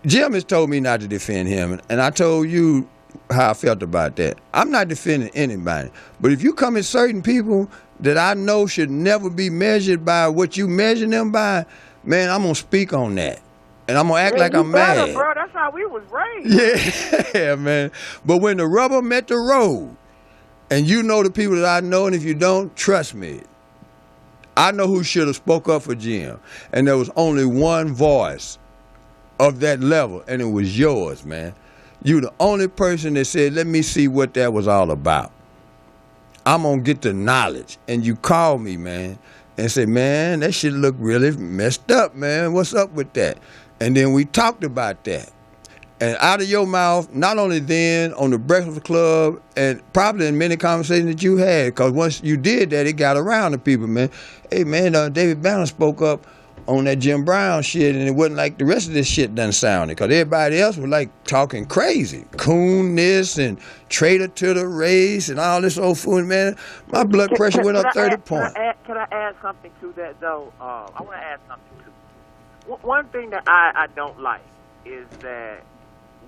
Jim has told me not to defend him, and I told you how I felt about that. I'm not defending anybody, but if you come at certain people that I know should never be measured by what you measure them by, man, I'm gonna speak on that, and I'm gonna act like I'm mad. Bro, that's how we was raised. Yeah, man. But when the rubber met the road, and you know the people that I know, and if you don't, trust me, I know who should have spoke up for Jim, and there was only one voice of that level, and it was yours, man. You the only person that said, let me see what that was all about. I'm going to get the knowledge. And you called me, man, and said, man, that shit look really messed up, man. What's up with that? And then we talked about that. And out of your mouth, not only then on the Breakfast Club, and probably in many conversations that you had, because once you did that, it got around to people, man. Hey, man, David Banner spoke up on that Jim Brown shit, and it wasn't like the rest of this shit done sounded, because everybody else was like talking crazy. Coon this and traitor to the race and all this old food, man. My blood pressure went up 30 points. Can I add something to that, though? I want to add something to it. One thing that I don't like is that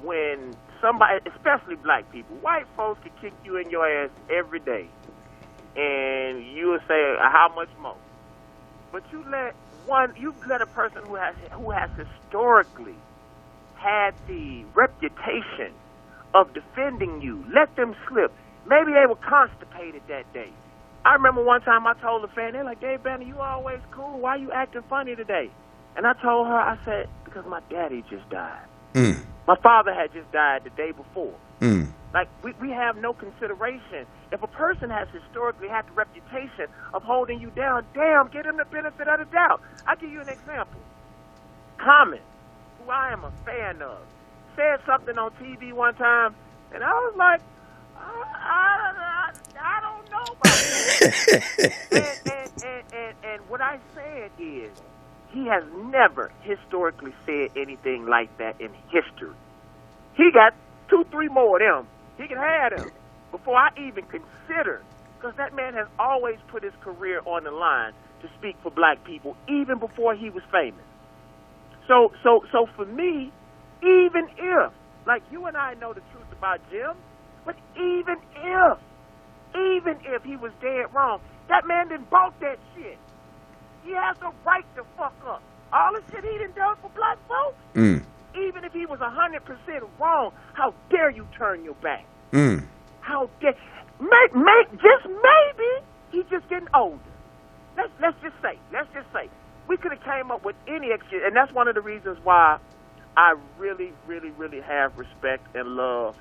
when somebody, especially black people, white folks can kick you in your ass every day, and you will say, how much more? But you let a person who has historically had the reputation of defending you, let them slip. Maybe they were constipated that day. I remember one time I told a fan, they're like, Dave Banner, you always cool. Why you acting funny today? And I told her, I said, because my daddy just died. My father had just died the day before. Like, we have no consideration. If a person has historically had the reputation of holding you down, damn, give him the benefit of the doubt. I'll give you an example. Common, who I am a fan of, said something on TV one time, and I was like, I don't know about that. and what I said is, he has never historically said anything like that in history. He got 2-3 more of them. He can have them before I even consider, because that man has always put his career on the line to speak for black people, even before he was famous. So for me, even if, like you and I know the truth about Jim, but even if he was dead wrong, that man didn't bought that shit. He has the right to fuck up. All the shit he done done for black folks, even if he was 100% wrong, how dare you turn your back? How dare? Just maybe he's just getting older. Let's just say we could have came up with any excuse, and that's one of the reasons why I really, really, really have respect and love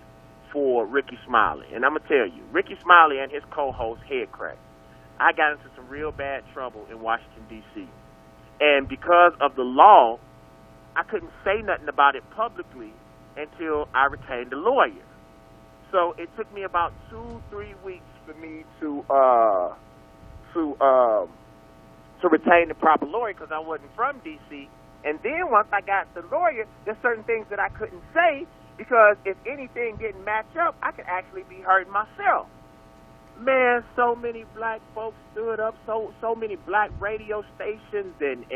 for Ricky Smiley. And I'm gonna tell you, Ricky Smiley and his co-host Headcrack. I got into some real bad trouble in Washington, D.C. And because of the law, I couldn't say nothing about it publicly until I retained a lawyer. So it took me about 2-3 weeks for me to retain the proper lawyer because I wasn't from D.C. And then once I got the lawyer, there's certain things that I couldn't say because if anything didn't match up, I could actually be hurting myself. Man, so many black folks stood up, so many black radio stations and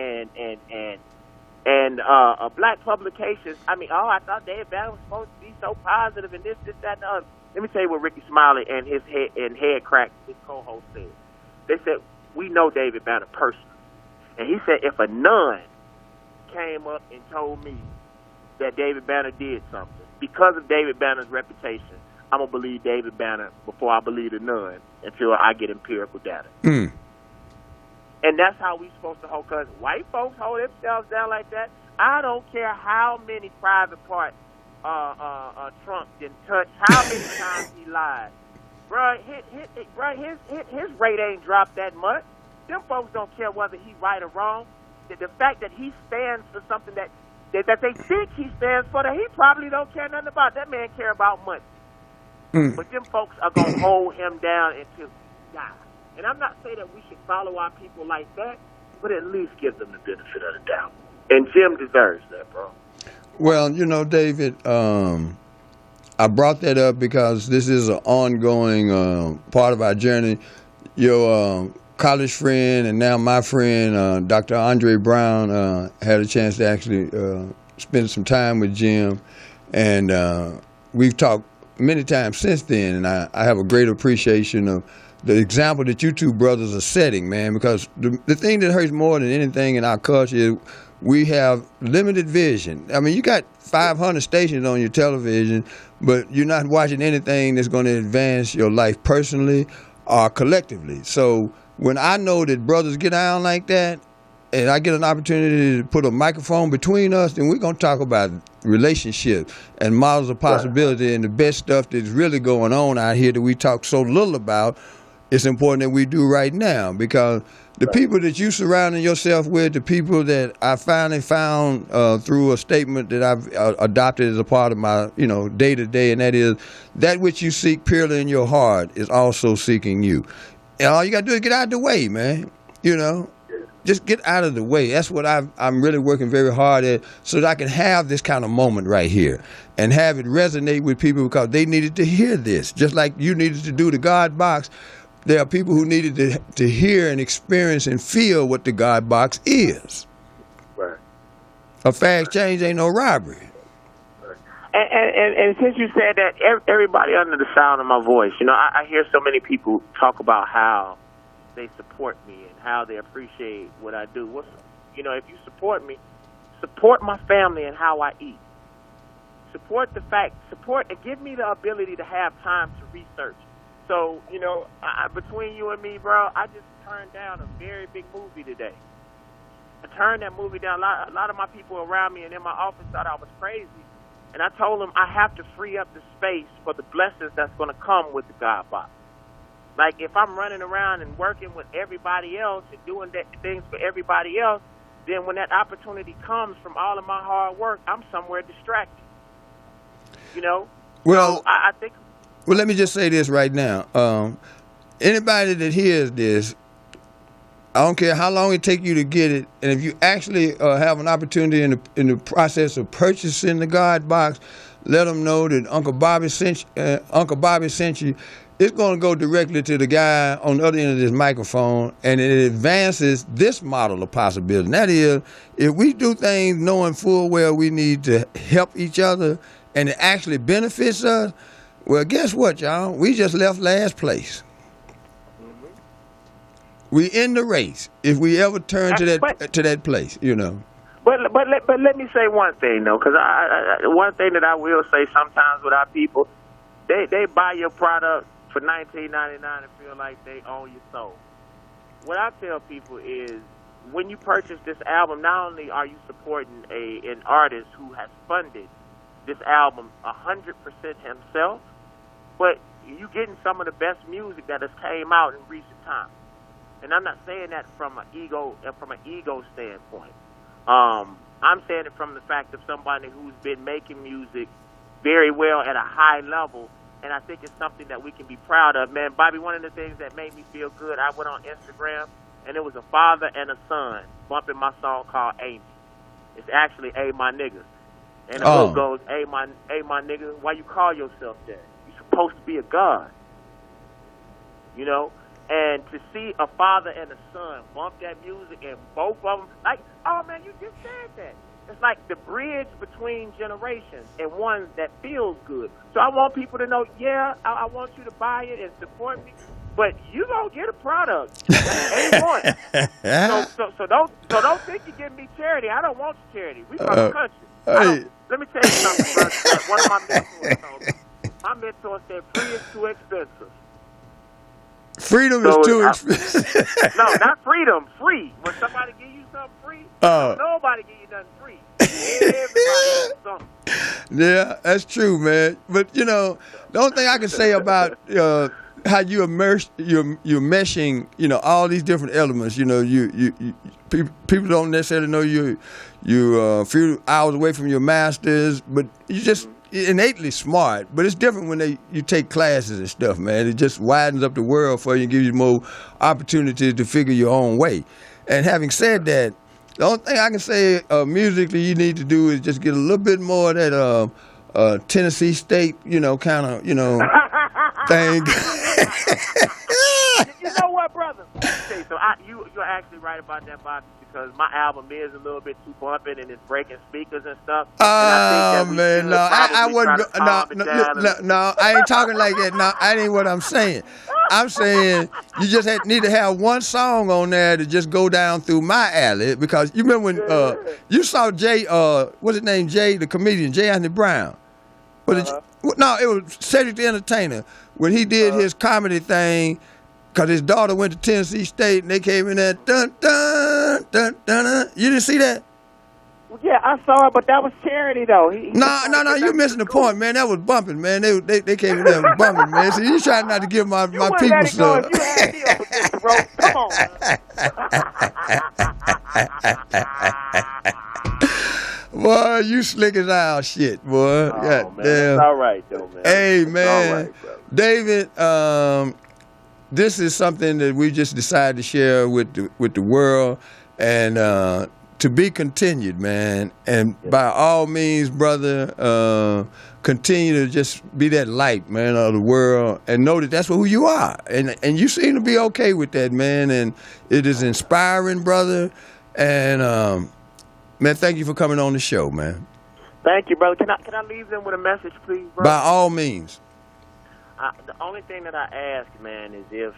black publications. I mean, I thought David Banner was supposed to be so positive and this, that, and the other. Let me tell you what Ricky Smiley and his head crack, his co-host, said. They said, we know David Banner personally. And he said, if a nun came up and told me that David Banner did something, because of David Banner's reputation, I'm going to believe David Banner before I believe the nun until I get empirical data. Mm. And that's how we supposed to hold, because white folks hold themselves down like that. I don't care how many private parts Trump didn't touch, how many times he lied. Bruh, his rate ain't dropped that much. Them folks don't care whether he's right or wrong. The fact that he stands for something that they think he stands for, that he probably don't care nothing about. That man care about money. But them folks are going to hold him down until he dies. And I'm not saying that we should follow our people like that, but at least give them the benefit of the doubt. And Jim deserves that, bro. Well, you know, David, I brought that up because this is an ongoing part of our journey. Your college friend and now my friend, Dr. Andre Brown, had a chance to actually spend some time with Jim. And we've talked many times since then, and I have a great appreciation of the example that you two brothers are setting, man, because the thing that hurts more than anything in our culture is we have limited vision. I mean, you got 500 stations on your television, but you're not watching anything that's going to advance your life personally or collectively. So when I know that brothers get down like that, and I get an opportunity to put a microphone between us, then we're going to talk about relationships and models of possibility and the best stuff that's really going on out here that we talk so little about. It's important that we do right now, because the people that you surrounding yourself with, the people that I finally found through a statement that I've adopted as a part of my, day to day, and that is that which you seek purely in your heart is also seeking you. And all you got to do is get out of the way, man. Just get out of the way. That's what I'm really working very hard at, so that I can have this kind of moment right here and have it resonate with people, because they needed to hear this. Just like you needed to do the God box, there are people who needed to hear and experience and feel what the God box is. Right. A fast change ain't no robbery. And since you said that, everybody under the sound of my voice, I hear so many people talk about how they support me and how they appreciate what I do. If you support me, support my family and how I eat. Support and give me the ability to have time to research. So, between you and me, bro, I just turned down a very big movie today. I turned that movie down. A lot of my people around me and in my office thought I was crazy. And I told them I have to free up the space for the blessings that's going to come with the God box. Like, if I'm running around and working with everybody else and doing things for everybody else, then when that opportunity comes from all of my hard work, I'm somewhere distracted. Well, so I think... Well, let me just say this right now. Anybody that hears this, I don't care how long it takes you to get it, and if you actually have an opportunity in the process of purchasing the God box, let them know that Uncle Bobby sent you. It's going to go directly to the guy on the other end of this microphone, and it advances this model of possibility. And that is, if we do things knowing full well we need to help each other and it actually benefits us, well, guess what, y'all? We just left last place. We in the race if we ever turn to that place, But let me say one thing though, because one thing that I will say sometimes with our people, they buy your product for $19.99 and feel like they own your soul. What I tell people is, when you purchase this album, not only are you supporting an artist who has funded this album 100% himself, but you getting some of the best music that has came out in recent times. and I'm not saying that from an ego standpoint. I'm saying it from the fact of somebody who's been making music very well at a high level, and I think it's something that we can be proud of. Man, Bobby, one of the things that made me feel good, I went on Instagram, and it was a father and a son bumping my song called Amy. It's actually A My Nigga. And the hook goes, A my nigga, why you call yourself that? You're supposed to be a god. You know? And to see a father and a son bump that music, and both of them, like, oh man, you just said that. It's like the bridge between generations, and one that feels good. So I want people to know, yeah, I want you to buy it and support me, but you gonna get a product. Ain't one. So don't think you're giving me charity. I don't want charity. We from the country. Let me tell you something, brother. One of my mentors told me. My mentor said, free is too expensive. Freedom is too expensive. No, not freedom. Free. When somebody give you something free, nobody give you nothing free. Everybody gets something. Yeah, that's true, man. But you know, the only thing I can say about how you you're meshing, you know, all these different elements. You know, people don't necessarily know you a few hours away from your masters, but you just innately smart. But it's different when you take classes and stuff, man. It just widens up the world for you and gives you more opportunities to figure your own way. And having said that, the only thing I can say musically you need to do is just get a little bit more of that Tennessee State, you know, kind of, you know, thing. You know what, brother? Okay, so you're actually right about that, Bobby, because my album is a little bit too bumping and it's breaking speakers and stuff. Oh, man, no, I wouldn't. No, I ain't talking like that. No, that ain't what I'm saying. I'm saying you just need to have one song on there to just go down through my alley, because you remember when you saw Jay, what's his name, Jay, the comedian, Jay Anthony Brown. No, it was Cedric the Entertainer when he did his comedy thing, because his daughter went to Tennessee State and they came in there, dun, dun, dun, dun, dun. You didn't see that? Well, yeah, I saw it, but that was charity, though. No, you're missing the point, man. That was bumping, man. They came in there bumping, man. So you trying not to give my people stuff. You had me up against the rope. Come on, man. Boy, you slick as owl shit, boy. Oh, God man, damn. It's all right, though, man. Hey, man. All right, David, this is something that we just decided to share with the world, and to be continued, man. And by all means, brother, continue to just be that light, man, of the world, and know that that's who you are. And you seem to be okay with that, man. And it is inspiring, brother. And man, thank you for coming on the show, man. Thank you, brother. Can I leave them with a message, please, brother? By all means. The only thing that I ask, man, is if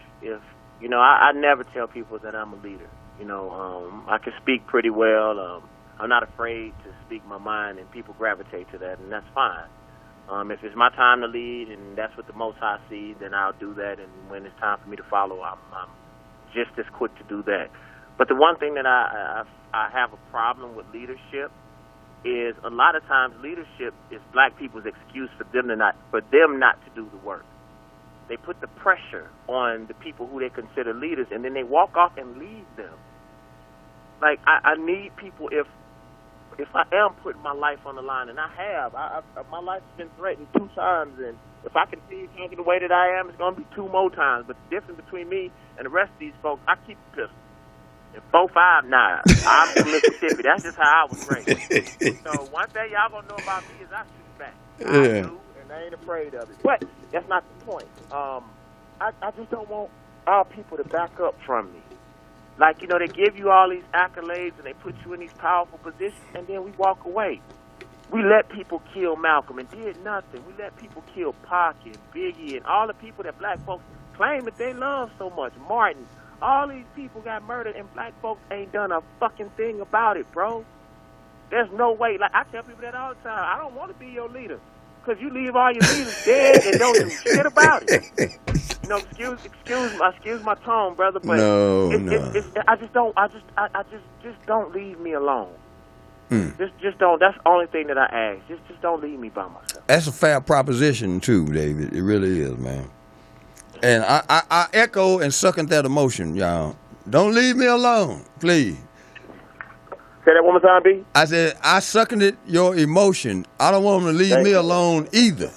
you know, I never tell people that I'm a leader. You know, I can speak pretty well. I'm not afraid to speak my mind, and people gravitate to that, and that's fine. If it's my time to lead, and that's what the Most High sees, then I'll do that. And when it's time for me to follow, I'm just as quick to do that. But the one thing that I have a problem with leadership is a lot of times leadership is black people's excuse for them not to do the work. They put the pressure on the people who they consider leaders, and then they walk off and leave them. Like, I need people, if I am putting my life on the line, and I have, my life's been threatened 2 times, and if I continue talking the way that I am, it's going to be 2 more times. But the difference between me and the rest of these folks, I keep a pistol. And 4.5 knives. I'm from Mississippi. That's just how I was raised. So one thing y'all gonna know about me is I shoot back. I do, and I ain't afraid of it. But that's not the point. I just don't want our people to back up from me. Like, you know, they give you all these accolades and they put you in these powerful positions, and then we walk away. We let people kill Malcolm and did nothing. We let people kill Pac and Biggie and all the people that black folks claim that they love so much. Martin. All these people got murdered, and black folks ain't done a fucking thing about it, bro. There's no way. Like, I tell people that all the time. I don't want to be your leader, because you leave all your leaders dead and don't do shit about it. You know, excuse my tone, brother, but I just don't leave me alone. Just don't. That's the only thing that I ask. Just don't leave me by myself. That's a fair proposition too, David. It really is, man. And I echo and second that emotion, y'all. Don't leave me alone, please. Say that one more time, B. I said, I seconded your emotion. I don't want them to leave me alone either.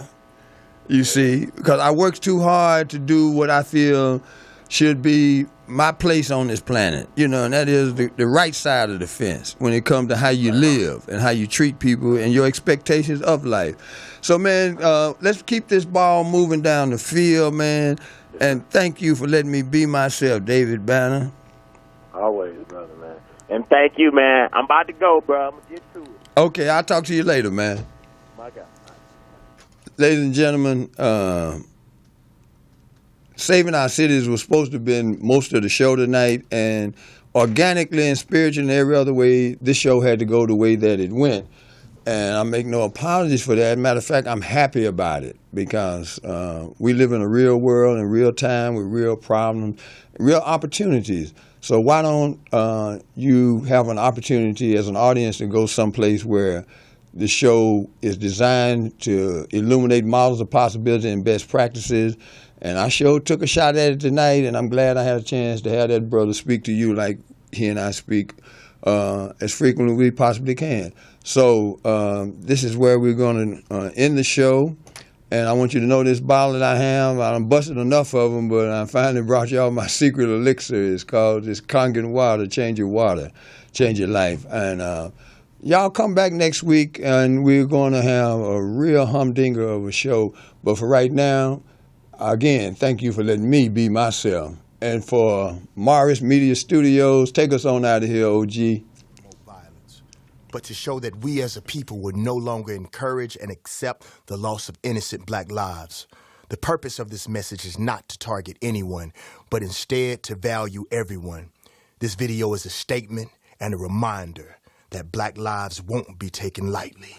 You see, because I work too hard to do what I feel should be my place on this planet, and that is the right side of the fence when it comes to how you live and how you treat people and your expectations of life. So, man, let's keep this ball moving down the field, man. And thank you for letting me be myself, David Banner. Always, brother, man. And thank you, man. I'm about to go, bro. I'm going to get to it. Okay, I'll talk to you later, man. My God. Ladies and gentlemen, Saving Our Cities was supposed to have been most of the show tonight, and organically and spiritually and every other way, this show had to go the way that it went. And I make no apologies for that. Matter of fact, I'm happy about it because we live in a real world in real time with real problems, real opportunities. So why don't you have an opportunity as an audience to go someplace where the show is designed to illuminate models of possibility and best practices. And I sure took a shot at it tonight, and I'm glad I had a chance to have that brother speak to you like he and I speak as frequently as we possibly can. So this is where we're going to end the show. And I want you to know this bottle that I have, I'm busted enough of them, but I finally brought y'all my secret elixir. It's called this Kangen water, change your life. And y'all come back next week, and we're going to have a real humdinger of a show. But for right now, again, thank you for letting me be myself. And for Morris Media Studios, take us on out of here, OG. But to show that we as a people would no longer encourage and accept the loss of innocent black lives. The purpose of this message is not to target anyone, but instead to value everyone. This video is a statement and a reminder that black lives won't be taken lightly.